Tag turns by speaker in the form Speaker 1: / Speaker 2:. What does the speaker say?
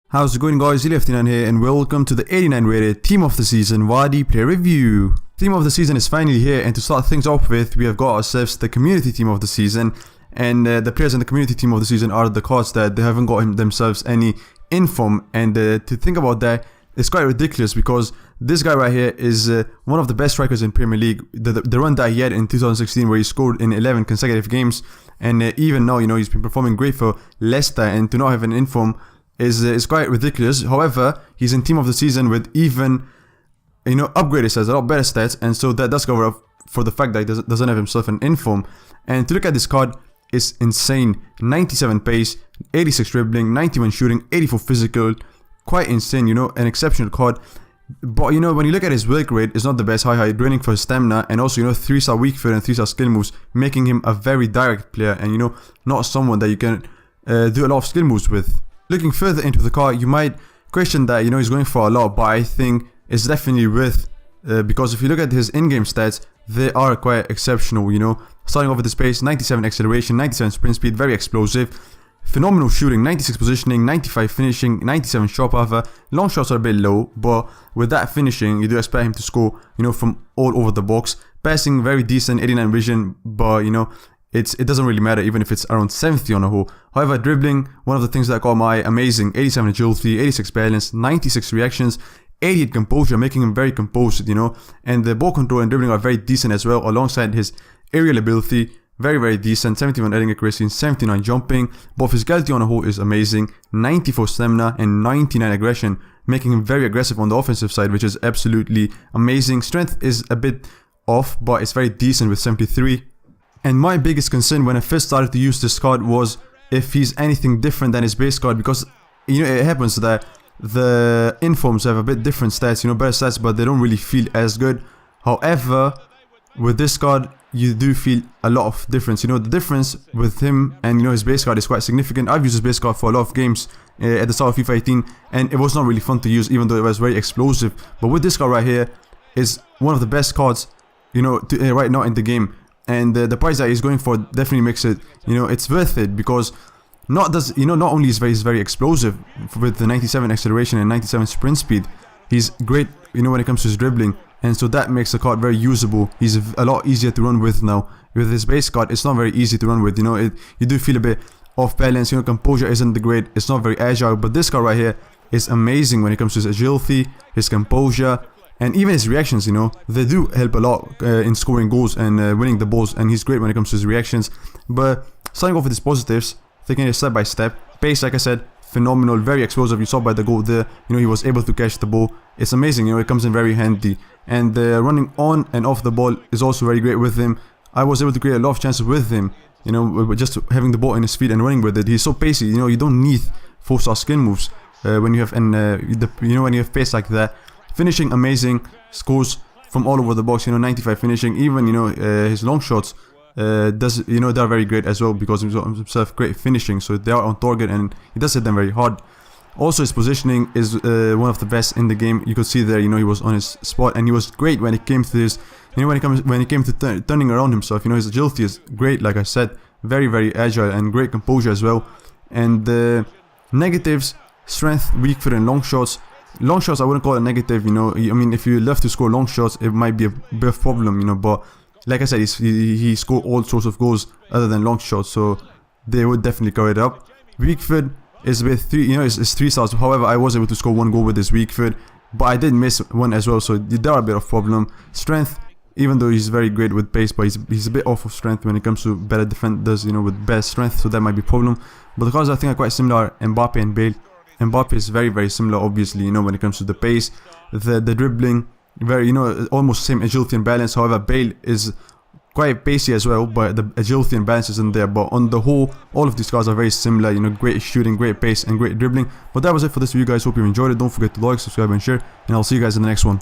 Speaker 1: How's it going, guys? Lefty9 here and welcome to the 89 rated Team of the Season Vardy player review. Team of the Season is finally here, and to start things off with, we have got ourselves the Community Team of the Season. And the players in the Community Team of the Season are the cards that they haven't got themselves any inform. And to think about that, it's quite ridiculous because this guy right here is one of the best strikers in Premier League. The run that he had in 2016 where he scored in 11 consecutive games, and even now, he's been performing great for Leicester, and to not have an inform is quite ridiculous. However, he's in Team of the Season with even, upgraded stats, a lot better stats, and so that does cover up for the fact that he doesn't have himself an inform. And to look at this card, it's insane. 97 pace, 86 dribbling, 91 shooting, 84 physical. Quite insane, an exceptional card. But when you look at his work rate, it's not the best. High draining for his stamina, and also 3-star weak foot and 3-star skill moves, making him a very direct player, and not someone that you can do a lot of skill moves with. Looking further into the card, you might question that he's going for a lot, but I think it's definitely worth, because if you look at his in-game stats, they are quite exceptional. Starting off with his pace, 97 acceleration, 97 sprint speed, very explosive. Phenomenal shooting, 96 positioning, 95 finishing, 97 shot power. Long shots are a bit low, but with that finishing, you do expect him to score, from all over the box. Passing, very decent, 89 vision, but, it doesn't really matter even if it's around 70 on a whole. However, dribbling, one of the things that caught my eye, amazing. 87 agility, 86 balance, 96 reactions, 88 composure, making him very composed, And the ball control and dribbling are very decent as well, alongside his aerial ability. Very, very decent. 71 heading accuracy and 79 jumping. But physicality on a whole is amazing. 94 stamina and 99 aggression, making him very aggressive on the offensive side, which is absolutely amazing. Strength is a bit off, but it's very decent with 73. And my biggest concern when I first started to use this card was if he's anything different than his base card, because it happens that the informs have a bit different stats, better stats, but they don't really feel as good. However, with this card, you do feel a lot of difference. The difference with him and his base card is quite significant. I've used his base card for a lot of games at the start of FIFA 18, and it was not really fun to use, even though it was very explosive. But with this card right here, is one of the best cards, right now in the game. And the price that he's going for definitely makes it, it's worth it, because not only is he's very explosive with the 97 acceleration and 97 sprint speed, he's great, when it comes to his dribbling. And so that makes the card very usable. He's a lot easier to run with now. With his base card, it's not very easy to run with. You do feel a bit off balance. Composure isn't the great. It's not very agile. But this card right here is amazing when it comes to his agility, his composure, and even his reactions. They do help a lot in scoring goals and winning the balls. And he's great when it comes to his reactions. But starting off with his positives, taking it step by step. Pace, like I said, phenomenal, very explosive. You saw by the goal there, he was able to catch the ball. It's amazing, it comes in very handy. And running on and off the ball is also very great with him. I was able to create a lot of chances with him, just having the ball in his feet and running with it. He's so pacey, you don't need 4-star skill moves when you have when you have pace like that. Finishing amazing, scores from all over the box, 95 finishing. Even his long shots they're very great as well, because he himself great finishing, so they are on target and he does hit them very hard. Also, his positioning is one of the best in the game. You could see there, he was on his spot, and he was great when it came to his, when it came to turning around himself. His agility is great, like I said, very, very agile and great composure as well. And the negatives: strength, weak foot, and long shots. Long shots, I wouldn't call it negative. If you love to score long shots, it might be a bit of problem. But like I said, he scored all sorts of goals other than long shots, so they would definitely cover it up. Weak foot is with 3, it's 3 stars. However, I was able to score 1 goal with his weak foot, but I did miss one as well, so there are a bit of problem. Strength, even though he's very great with pace, but he's a bit off of strength when it comes to better defenders, with best strength, so that might be a problem. But the cards I think are quite similar, Mbappe and Bale. Mbappe is very, very similar, obviously, when it comes to the pace, the dribbling, very, almost same agility and balance. However, Bale is quite pacey as well, but the agility and balance isn't there. But on the whole, all of these cards are very similar, great shooting, great pace, and great dribbling. But that was it for this video, guys. Hope you enjoyed it. Don't forget to like, subscribe, and share, and I'll see you guys in the next one.